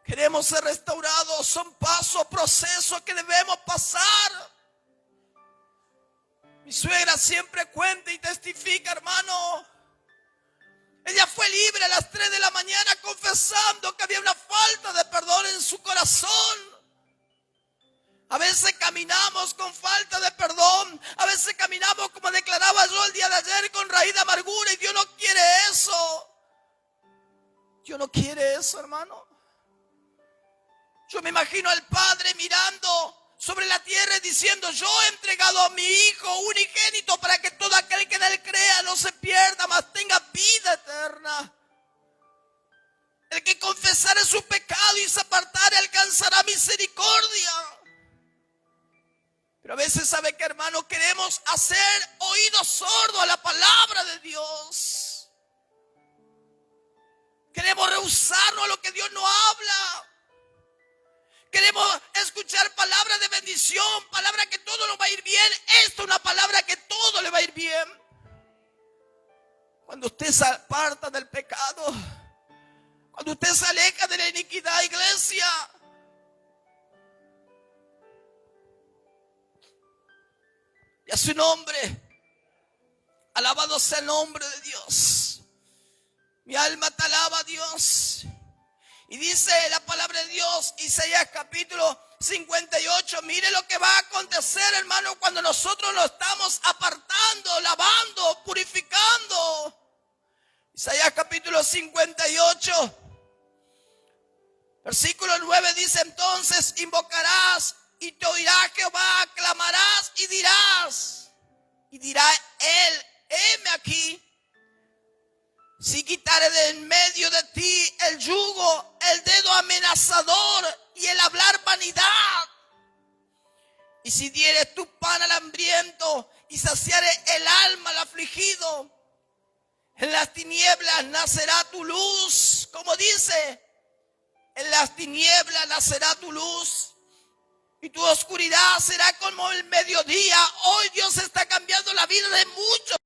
Queremos ser restaurados, son pasos, procesos que debemos pasar. Mi suegra siempre cuenta y testifica, hermano. Ella fue libre a las 3 de la mañana confesando que había una falta de perdón en su corazón. A veces caminamos con falta de perdón. A veces caminamos, como declaraba yo el día de ayer, con raíz de amargura. Y Dios no quiere eso. Dios no quiere eso, hermano. Yo me imagino al Padre mirando sobre la tierra y diciendo, yo he entregado a mi Hijo unigénito para que todo aquel que en Él crea no se pierda, mas tenga vida eterna. El que confesare su pecado y se apartare alcanzará misericordia. Pero a veces, ¿sabe qué, hermano? Queremos hacer oídos sordos a la palabra de Dios. Queremos rehusarnos a lo que Dios nos habla. Queremos escuchar palabras de bendición, palabras que todo nos va a ir bien. Esta es una palabra que todo le va a ir bien. Cuando usted se aparta del pecado, cuando usted se aleja de la iniquidad, iglesia, y a su nombre, alabado sea el nombre de Dios. Mi alma te alaba, Dios. Y dice la palabra de Dios, Isaías capítulo 58, mire lo que va a acontecer, hermano, cuando nosotros nos estamos apartando, lavando, purificando. Isaías capítulo 58, versículo 9 dice: entonces invocarás y te oirá Jehová, clamarás y dirá él, heme aquí. Si quitare de en medio de ti el yugo, el dedo amenazador y el hablar vanidad, y si dieres tu pan al hambriento y saciare el alma al afligido, en las tinieblas nacerá tu luz. Como dice, en las tinieblas nacerá tu luz y tu oscuridad será como el mediodía. Hoy Dios está cambiando la vida de muchos.